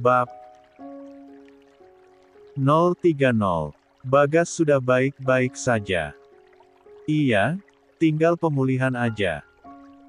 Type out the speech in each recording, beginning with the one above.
Bab 030. Bagas sudah baik-baik saja. Iya, tinggal pemulihan aja.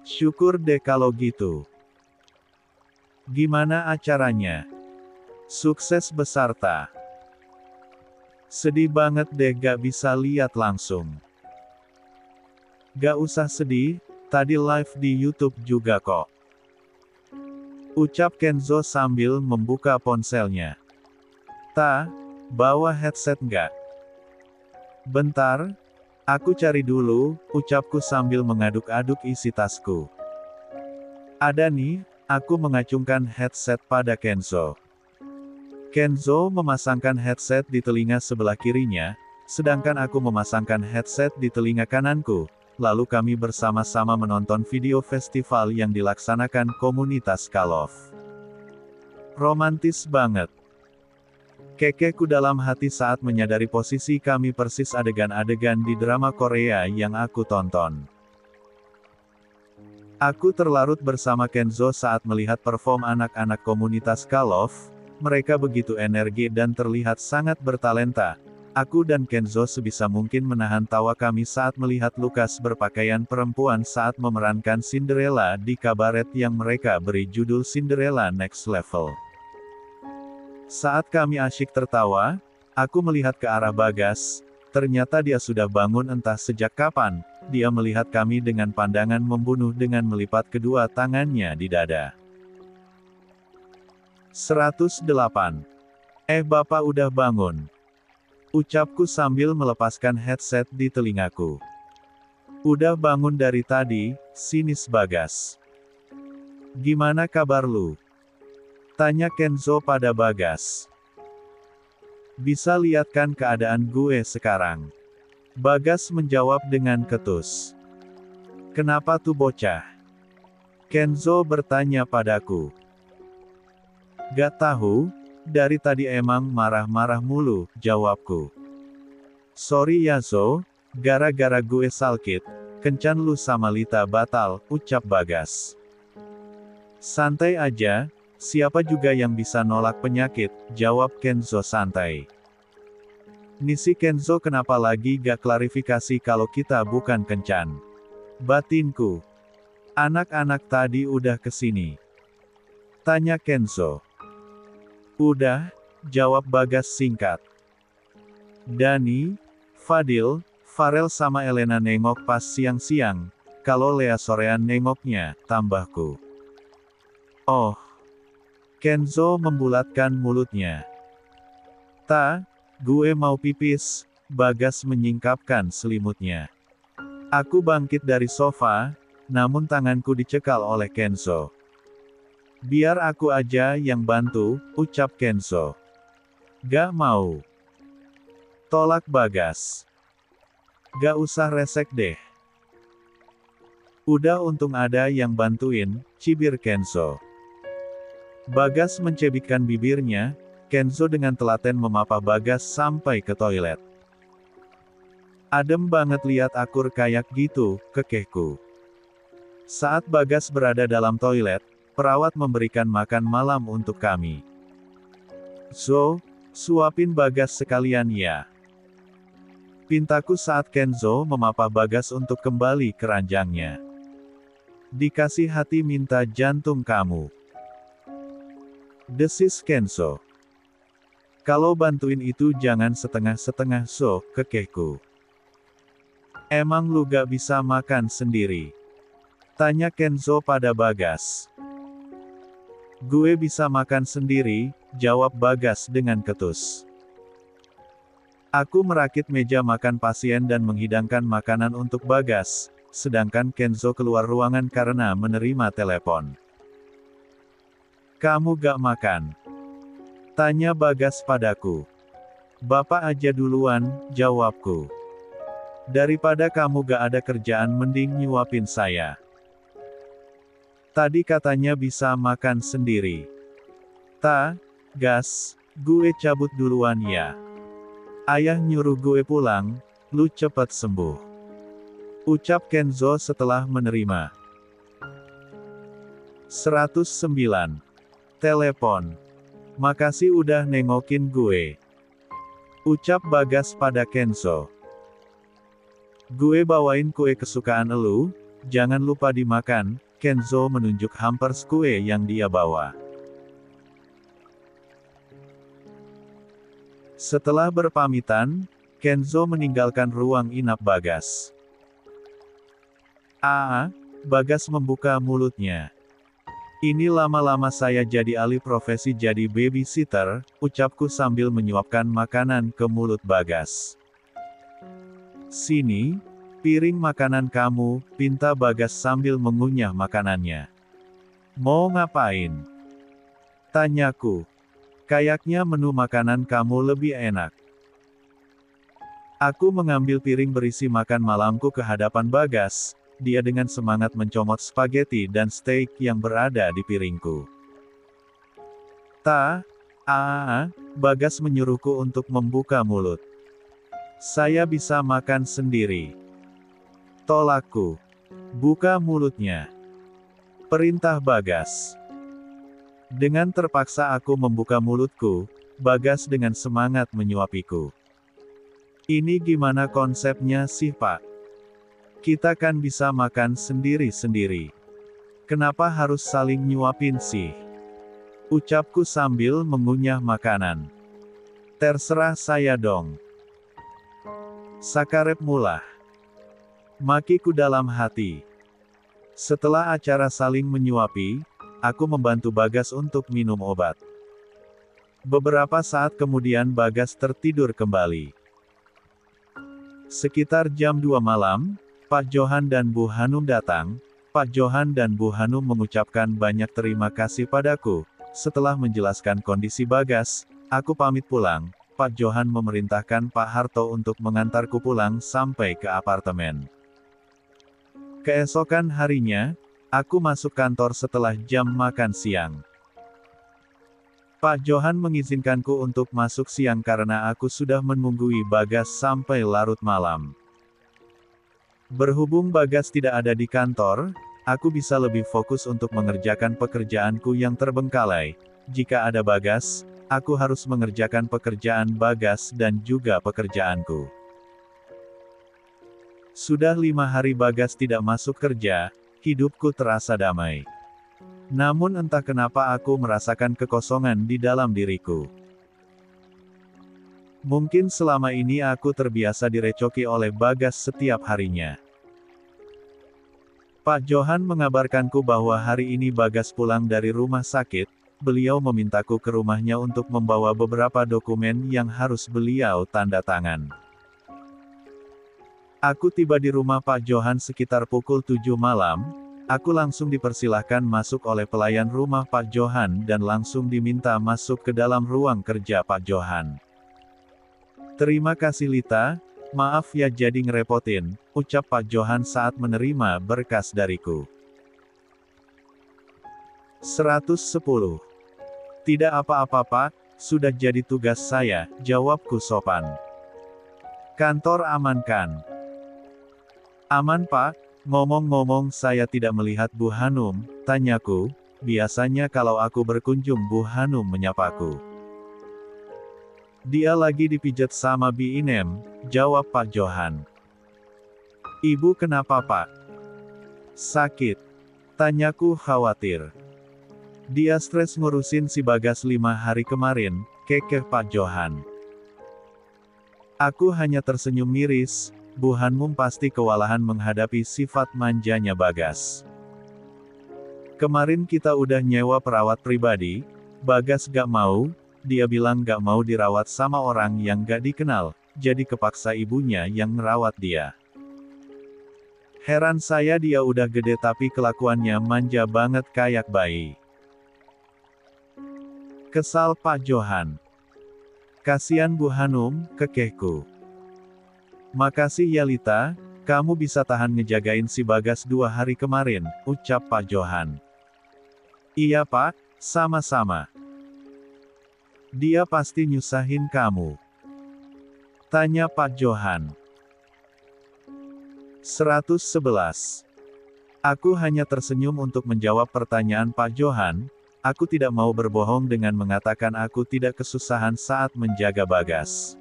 Syukur deh kalau gitu. Gimana acaranya? Sukses besar ta? Sedih banget deh gak bisa lihat langsung. Gak usah sedih, tadi live di YouTube juga kok. Ucap Kenzo sambil membuka ponselnya. Ta, bawa headset nggak? Bentar, aku cari dulu, ucapku sambil mengaduk-aduk isi tasku. Ada nih, aku mengacungkan headset pada Kenzo. Kenzo memasangkan headset di telinga sebelah kirinya, sedangkan aku memasangkan headset di telinga kananku, lalu kami bersama-sama menonton video festival yang dilaksanakan komunitas Call of. Romantis banget. Kekeku dalam hati saat menyadari posisi kami persis adegan-adegan di drama Korea yang aku tonton. Aku terlarut bersama Kenzo saat melihat perform anak-anak komunitas Call of. Mereka begitu energi dan terlihat sangat bertalenta. Aku dan Kenzo sebisa mungkin menahan tawa kami saat melihat Lukas berpakaian perempuan saat memerankan Cinderella di kabaret yang mereka beri judul Cinderella Next Level. Saat kami asyik tertawa, aku melihat ke arah Bagas. Ternyata dia sudah bangun entah sejak kapan. Dia melihat kami dengan pandangan membunuh dengan melipat kedua tangannya di dada. 108. Bapak udah bangun. Ucapku sambil melepaskan headset di telingaku. Udah bangun dari tadi, sinis Bagas. Gimana kabar lu? Tanya Kenzo pada Bagas. Bisa lihat kan keadaan gue sekarang? Bagas menjawab dengan ketus. Kenapa tuh bocah? Kenzo bertanya padaku. Gak tahu, dari tadi emang marah-marah mulu, jawabku. Sorry ya Zo, gara-gara gue salkit, kencan lu sama Lita batal, ucap Bagas. Santai aja, siapa juga yang bisa nolak penyakit, jawab Kenzo santai. Nisi Kenzo kenapa lagi gak klarifikasi kalau kita bukan kencan? Batinku. Anak-anak tadi udah kesini. Tanya Kenzo. Udah, jawab Bagas singkat. Dani, Fadil, Farel sama Elena nengok pas siang-siang, kalau Lea sorean nengoknya, tambahku. Oh. Kenzo membulatkan mulutnya. Ta, gue mau pipis, Bagas menyingkapkan selimutnya. Aku bangkit dari sofa, namun tanganku dicekal oleh Kenzo. Biar aku aja yang bantu, ucap Kenzo. Gak mau. Tolak Bagas. Gak usah resek deh. Udah untung ada yang bantuin, cibir Kenzo. Bagas mencebikkan bibirnya, Kenzo dengan telaten memapah Bagas sampai ke toilet. Adem banget lihat akur kayak gitu, kekehku. Saat Bagas berada dalam toilet, perawat memberikan makan malam untuk kami. Zo, suapin Bagas sekalian ya. Pintaku saat Kenzo memapah Bagas untuk kembali ke ranjangnya. Dikasih hati minta jantung kamu. Desis Kenzo. Kalau bantuin itu jangan setengah-setengah Zo, kekehku. Emang lu gak bisa makan sendiri? Tanya Kenzo pada Bagas. Gue bisa makan sendiri, jawab Bagas dengan ketus. Aku merakit meja makan pasien dan menghidangkan makanan untuk Bagas, sedangkan Kenzo keluar ruangan karena menerima telepon. Kamu gak makan? Tanya Bagas padaku. Bapak aja duluan, jawabku. Daripada kamu gak ada kerjaan mending nyuapin saya. Tadi katanya bisa makan sendiri. Ta, gas, gue cabut duluan ya. Ayah nyuruh gue pulang, lu cepet sembuh. Ucap Kenzo setelah menerima. 109. Telepon. Makasih udah nengokin gue. Ucap Bagas pada Kenzo. Gue bawain kue kesukaan elu, jangan lupa dimakan. Kenzo menunjuk hampers kue yang dia bawa. Setelah berpamitan, Kenzo meninggalkan ruang inap Bagas. Bagas membuka mulutnya. Ini lama-lama saya jadi alih profesi jadi babysitter, ucapku sambil menyuapkan makanan ke mulut Bagas. Sini, piring makanan kamu, pinta Bagas sambil mengunyah makanannya. Mau ngapain? Tanyaku. Kayaknya menu makanan kamu lebih enak. Aku mengambil piring berisi makan malamku ke hadapan Bagas. Dia dengan semangat mencomot spaghetti dan steak yang berada di piringku. Bagas menyuruhku untuk membuka mulut. Saya bisa makan sendiri. Tolakku. Buka mulutnya. Perintah Bagas. Dengan terpaksa aku membuka mulutku, Bagas dengan semangat menyuapiku. Ini gimana konsepnya sih Pak? Kita kan bisa makan sendiri-sendiri. Kenapa harus saling nyuapin sih? Ucapku sambil mengunyah makanan. Terserah saya dong. Sakarep mulah. Makiku dalam hati. Setelah acara saling menyuapi, aku membantu Bagas untuk minum obat. Beberapa saat kemudian Bagas tertidur kembali. Sekitar jam 2 malam, Pak Johan dan Bu Hanum datang. Pak Johan dan Bu Hanum mengucapkan banyak terima kasih padaku. Setelah menjelaskan kondisi Bagas, aku pamit pulang. Pak Johan memerintahkan Pak Harto untuk mengantarku pulang sampai ke apartemen. Keesokan harinya, aku masuk kantor setelah jam makan siang. Pak Johan mengizinkanku untuk masuk siang karena aku sudah menunggui Bagas sampai larut malam. Berhubung Bagas tidak ada di kantor, aku bisa lebih fokus untuk mengerjakan pekerjaanku yang terbengkalai. Jika ada Bagas, aku harus mengerjakan pekerjaan Bagas dan juga pekerjaanku. Sudah 5 hari Bagas tidak masuk kerja, hidupku terasa damai. Namun entah kenapa aku merasakan kekosongan di dalam diriku. Mungkin selama ini aku terbiasa direcoki oleh Bagas setiap harinya. Pak Johan mengabarkanku bahwa hari ini Bagas pulang dari rumah sakit. Beliau memintaku ke rumahnya untuk membawa beberapa dokumen yang harus beliau tanda tangan. Aku tiba di rumah Pak Johan sekitar pukul 7 malam. Aku langsung dipersilahkan masuk oleh pelayan rumah Pak Johan dan langsung diminta masuk ke dalam ruang kerja Pak Johan. Terima kasih Lita, maaf ya jadi ngerepotin, ucap Pak Johan saat menerima berkas dariku. 110. Tidak apa-apa Pak, sudah jadi tugas saya, jawabku sopan. Kantor aman kan? Aman Pak, ngomong-ngomong saya tidak melihat Bu Hanum, tanyaku, biasanya kalau aku berkunjung Bu Hanum menyapaku. Dia lagi dipijat sama Bi Inem, jawab Pak Johan. Ibu kenapa Pak? Sakit. Tanyaku khawatir. Dia stres ngurusin si Bagas 5 hari kemarin, kekeh Pak Johan. Aku hanya tersenyum miris, Bu Hanum pasti kewalahan menghadapi sifat manjanya Bagas. Kemarin kita udah nyewa perawat pribadi, Bagas gak mau, dia bilang gak mau dirawat sama orang yang gak dikenal, jadi kepaksa ibunya yang ngerawat dia. Heran saya dia udah gede tapi kelakuannya manja banget kayak bayi. Kesal Pak Johan. Kasian Bu Hanum, kekehku. Makasih ya Lita, kamu bisa tahan ngejagain si Bagas 2 hari kemarin, ucap Pak Johan. Iya Pak, sama-sama. Dia pasti nyusahin kamu. Tanya Pak Johan. 111. Aku hanya tersenyum untuk menjawab pertanyaan Pak Johan. Aku tidak mau berbohong dengan mengatakan aku tidak kesusahan saat menjaga Bagas.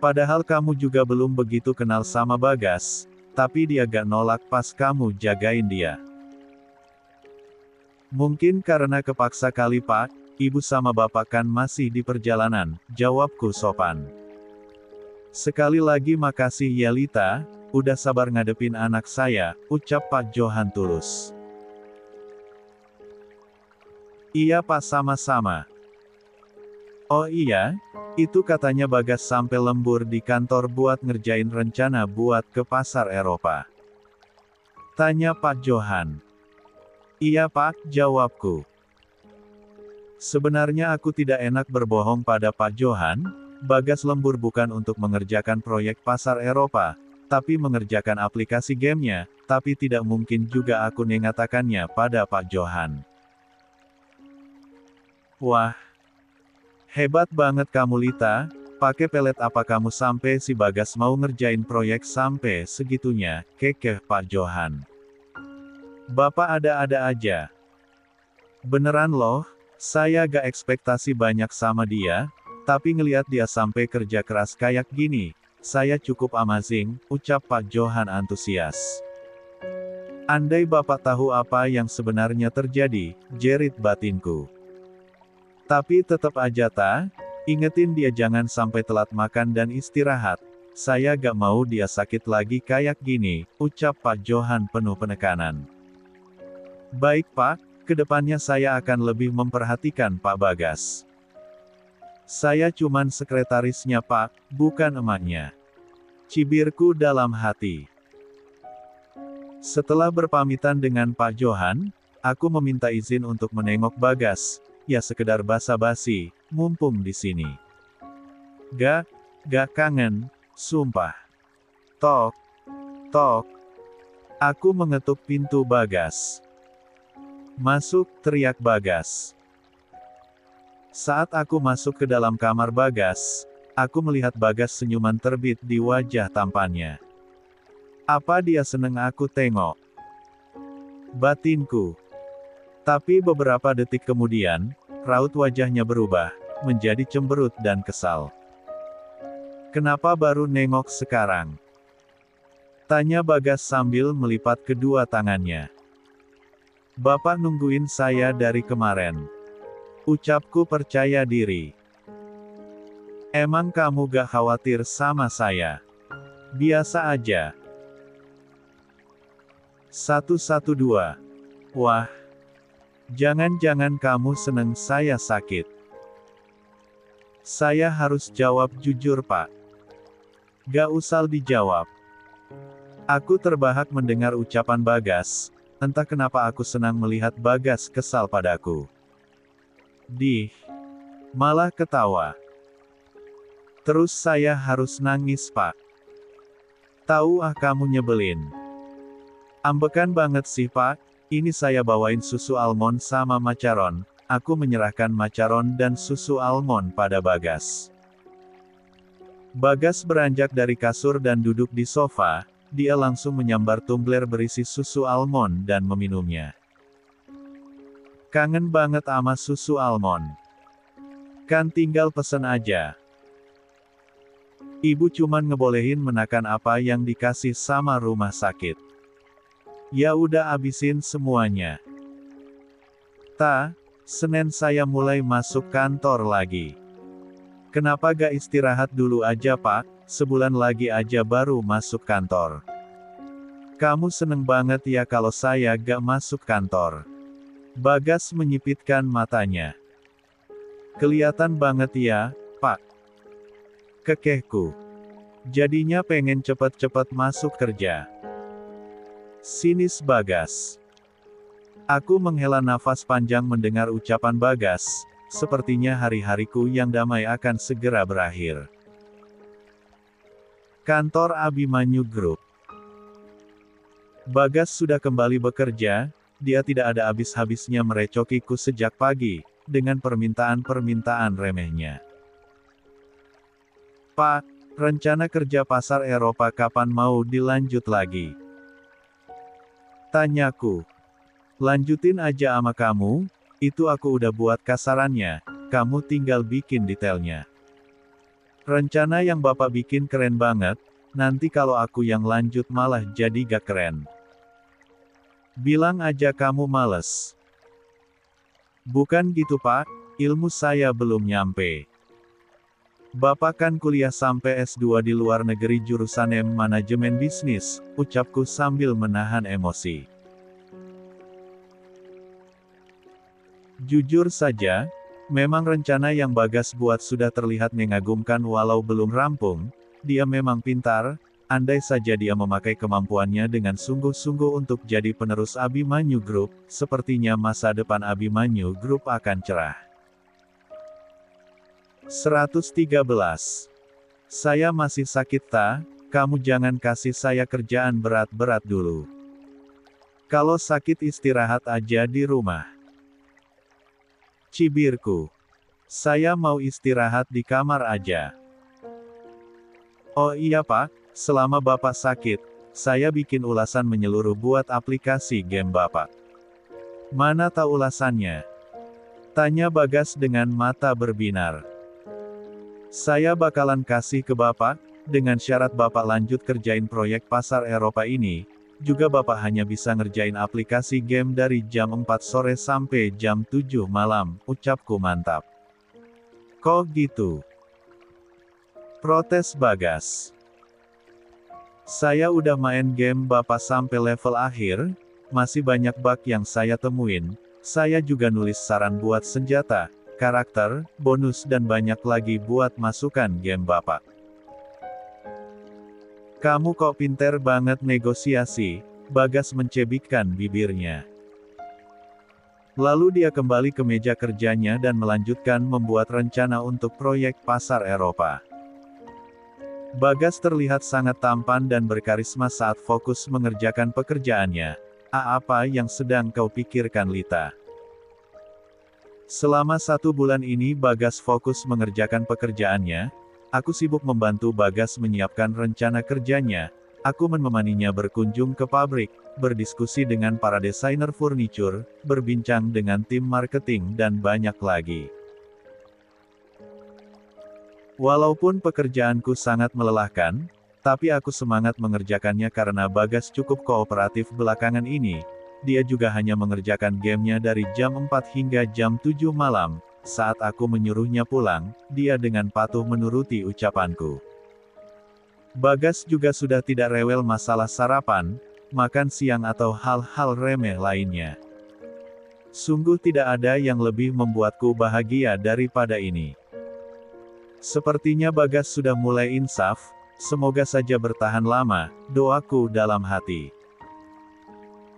Padahal kamu juga belum begitu kenal sama Bagas, tapi dia gak nolak pas kamu jagain dia. Mungkin karena kepaksa kali Pak, Ibu sama Bapak kan masih di perjalanan, jawabku sopan. Sekali lagi makasih ya Lita, udah sabar ngadepin anak saya, ucap Pak Johan tulus. Iya Pak, sama-sama. Oh iya, itu katanya Bagas sampai lembur di kantor buat ngerjain rencana buat ke pasar Eropa. Tanya Pak Johan. Iya Pak, jawabku. Sebenarnya aku tidak enak berbohong pada Pak Johan, Bagas lembur bukan untuk mengerjakan proyek pasar Eropa, tapi mengerjakan aplikasi gamenya, tapi tidak mungkin juga aku mengatakannya pada Pak Johan. Wah, hebat banget kamu Lita, pakai pelet apa kamu sampai si Bagas mau ngerjain proyek sampai segitunya, kekeh Pak Johan. Bapak ada-ada aja. Beneran loh, saya gak ekspektasi banyak sama dia, tapi ngeliat dia sampai kerja keras kayak gini, saya cukup amazing, ucap Pak Johan antusias. Andai Bapak tahu apa yang sebenarnya terjadi, jerit batinku. Tapi tetap aja ingetin dia jangan sampai telat makan dan istirahat, saya gak mau dia sakit lagi kayak gini, ucap Pak Johan penuh penekanan. Baik Pak, kedepannya saya akan lebih memperhatikan Pak Bagas. Saya cuman sekretarisnya Pak, bukan emaknya. Cibirku dalam hati. Setelah berpamitan dengan Pak Johan, aku meminta izin untuk menengok Bagas, ya sekedar basa-basi, mumpung di sini. Gak kangen, sumpah. Tok, tok. Aku mengetuk pintu Bagas. Masuk, teriak Bagas. Saat aku masuk ke dalam kamar Bagas, aku melihat Bagas senyuman terbit di wajah tampannya. Apa dia seneng aku tengok? Batinku. Tapi beberapa detik kemudian, raut wajahnya berubah, menjadi cemberut dan kesal. Kenapa baru nengok sekarang? Tanya Bagas sambil melipat kedua tangannya. Bapak nungguin saya dari kemarin. Ucapku percaya diri. Emang kamu gak khawatir sama saya? Biasa aja. 112. Wah. Jangan-jangan kamu seneng saya sakit. Saya harus jawab jujur Pak. Gak usah dijawab. Aku terbahak mendengar ucapan Bagas, entah kenapa aku senang melihat Bagas kesal padaku. Malah ketawa. Terus saya harus nangis Pak. Tahu kamu nyebelin. Ambekan banget sih Pak. Ini saya bawain susu almond sama macaron, aku menyerahkan macaron dan susu almond pada Bagas. Bagas beranjak dari kasur dan duduk di sofa, dia langsung menyambar tumbler berisi susu almond dan meminumnya. Kangen banget ama susu almond. Kan tinggal pesen aja. Ibu cuman ngebolehin menakan apa yang dikasih sama rumah sakit. Ya udah abisin semuanya. Senin saya mulai masuk kantor lagi. Kenapa gak istirahat dulu aja Pak, sebulan lagi aja baru masuk kantor. Kamu seneng banget ya kalau saya gak masuk kantor. Bagas menyipitkan matanya. Kelihatan banget ya, Pak. Kekehku. Jadinya pengen cepet-cepet masuk kerja. Sinis Bagas. Aku menghela nafas panjang mendengar ucapan Bagas, sepertinya hari-hariku yang damai akan segera berakhir. Kantor Abimanyu Group. Bagas sudah kembali bekerja, dia tidak ada habis-habisnya merecokiku sejak pagi, dengan permintaan-permintaan remehnya. Pak, rencana kerja pasar Eropa kapan mau dilanjut lagi? Tanyaku. Lanjutin aja ama kamu, Itu aku udah buat kasarannya, kamu tinggal bikin detailnya. Rencana yang Bapak bikin keren banget, nanti kalau aku yang lanjut malah jadi gak keren. Bilang aja kamu males. Bukan gitu Pak, ilmu saya belum nyampe. Bapak kan kuliah sampai S2 di luar negeri jurusan manajemen bisnis, ucapku sambil menahan emosi. Jujur saja, memang rencana yang Bagas buat sudah terlihat mengagumkan walau belum rampung. Dia memang pintar, andai saja dia memakai kemampuannya dengan sungguh-sungguh untuk jadi penerus Abimanyu Group, sepertinya masa depan Abimanyu Group akan cerah. 113. Saya masih sakit ta, kamu jangan kasih saya kerjaan berat-berat dulu. Kalau sakit istirahat aja di rumah. Cibirku. Saya mau istirahat di kamar aja. Oh iya Pak, selama Bapak sakit, saya bikin ulasan menyeluruh buat aplikasi game Bapak. Mana tahu ulasannya? Tanya Bagas dengan mata berbinar. Saya bakalan kasih ke Bapak, dengan syarat Bapak lanjut kerjain proyek pasar Eropa ini, juga Bapak hanya bisa ngerjain aplikasi game dari jam 4 sore sampai jam 7 malam, ucapku mantap. Kok gitu? Protes Bagas. Saya udah main game Bapak sampai level akhir, masih banyak bug yang saya temuin, saya juga nulis saran buat senjata, karakter, bonus dan banyak lagi buat masukan game Bapak. Kamu kok pinter banget negosiasi, Bagas mencebikkan bibirnya. Lalu dia kembali ke meja kerjanya dan melanjutkan membuat rencana untuk proyek pasar Eropa. Bagas terlihat sangat tampan dan berkarisma saat fokus mengerjakan pekerjaannya. Apa yang sedang kau pikirkan Lita? Selama 1 bulan ini Bagas fokus mengerjakan pekerjaannya, aku sibuk membantu Bagas menyiapkan rencana kerjanya, aku menemaninya berkunjung ke pabrik, berdiskusi dengan para desainer furniture, berbincang dengan tim marketing dan banyak lagi. Walaupun pekerjaanku sangat melelahkan, tapi aku semangat mengerjakannya karena Bagas cukup kooperatif belakangan ini. Dia juga hanya mengerjakan gamenya dari jam 4 hingga jam 7 malam, saat aku menyuruhnya pulang, dia dengan patuh menuruti ucapanku. Bagas juga sudah tidak rewel masalah sarapan, makan siang atau hal-hal remeh lainnya. Sungguh tidak ada yang lebih membuatku bahagia daripada ini. Sepertinya Bagas sudah mulai insaf, semoga saja bertahan lama, doaku dalam hati.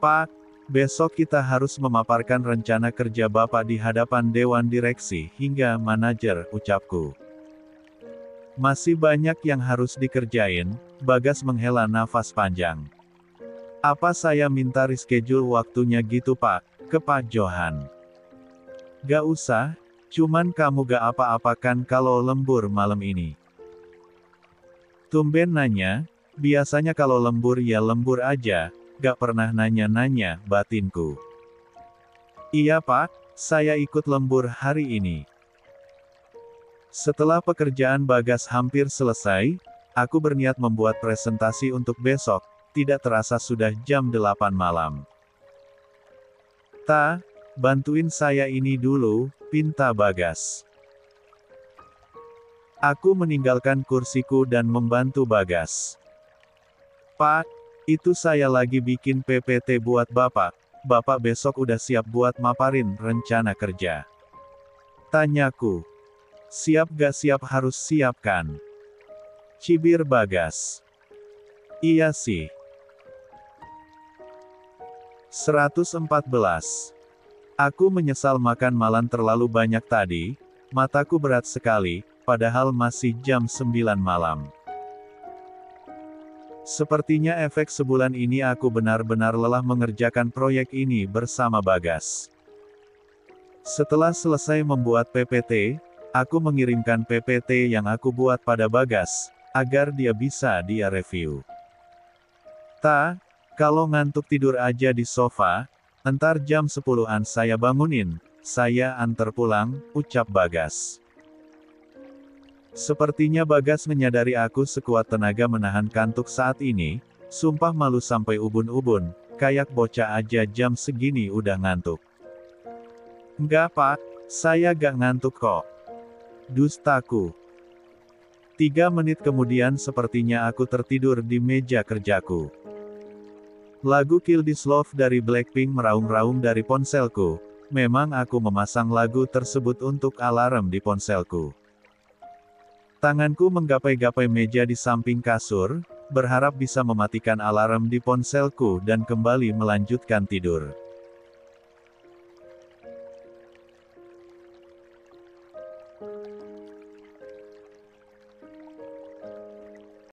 Pak, besok kita harus memaparkan rencana kerja Bapak di hadapan Dewan Direksi hingga manajer, ucapku. Masih banyak yang harus dikerjain, Bagas menghela nafas panjang. Apa saya minta reschedule waktunya gitu Pak, ke Pak Johan? Gak usah, cuman kamu gak apa-apakan kalau lembur malam ini. Tumben nanya, biasanya kalau lembur ya lembur aja. Gak pernah nanya-nanya, batinku. Iya Pak, saya ikut lembur hari ini. Setelah pekerjaan Bagas hampir selesai, aku berniat membuat presentasi untuk besok, tidak terasa sudah jam 8 malam. Ta, bantuin saya ini dulu, pinta Bagas. Aku meninggalkan kursiku dan membantu Bagas. Pak, itu saya lagi bikin PPT buat Bapak. Bapak besok udah siap buat maparin rencana kerja. Tanyaku. Siap gak siap harus siapkan. Cibir Bagas. Iya sih. 114. Aku menyesal makan malam terlalu banyak tadi, mataku berat sekali, padahal masih jam 9 malam. Sepertinya efek sebulan ini aku benar-benar lelah mengerjakan proyek ini bersama Bagas. Setelah selesai membuat PPT, aku mengirimkan PPT yang aku buat pada Bagas, agar dia bisa dia review. Kalau ngantuk tidur aja di sofa, entar jam 10-an saya bangunin, Saya antar pulang, ucap Bagas. Sepertinya Bagas menyadari aku sekuat tenaga menahan kantuk saat ini, sumpah malu sampai ubun-ubun, kayak bocah aja jam segini udah ngantuk. Enggak pak, saya gak ngantuk kok. Dustaku. 3 menit kemudian sepertinya aku tertidur di meja kerjaku. Lagu Kill This Love dari Blackpink meraung-raung dari ponselku. Memang aku memasang lagu tersebut untuk alarm di ponselku. Tanganku menggapai-gapai meja di samping kasur, berharap bisa mematikan alarm di ponselku dan kembali melanjutkan tidur.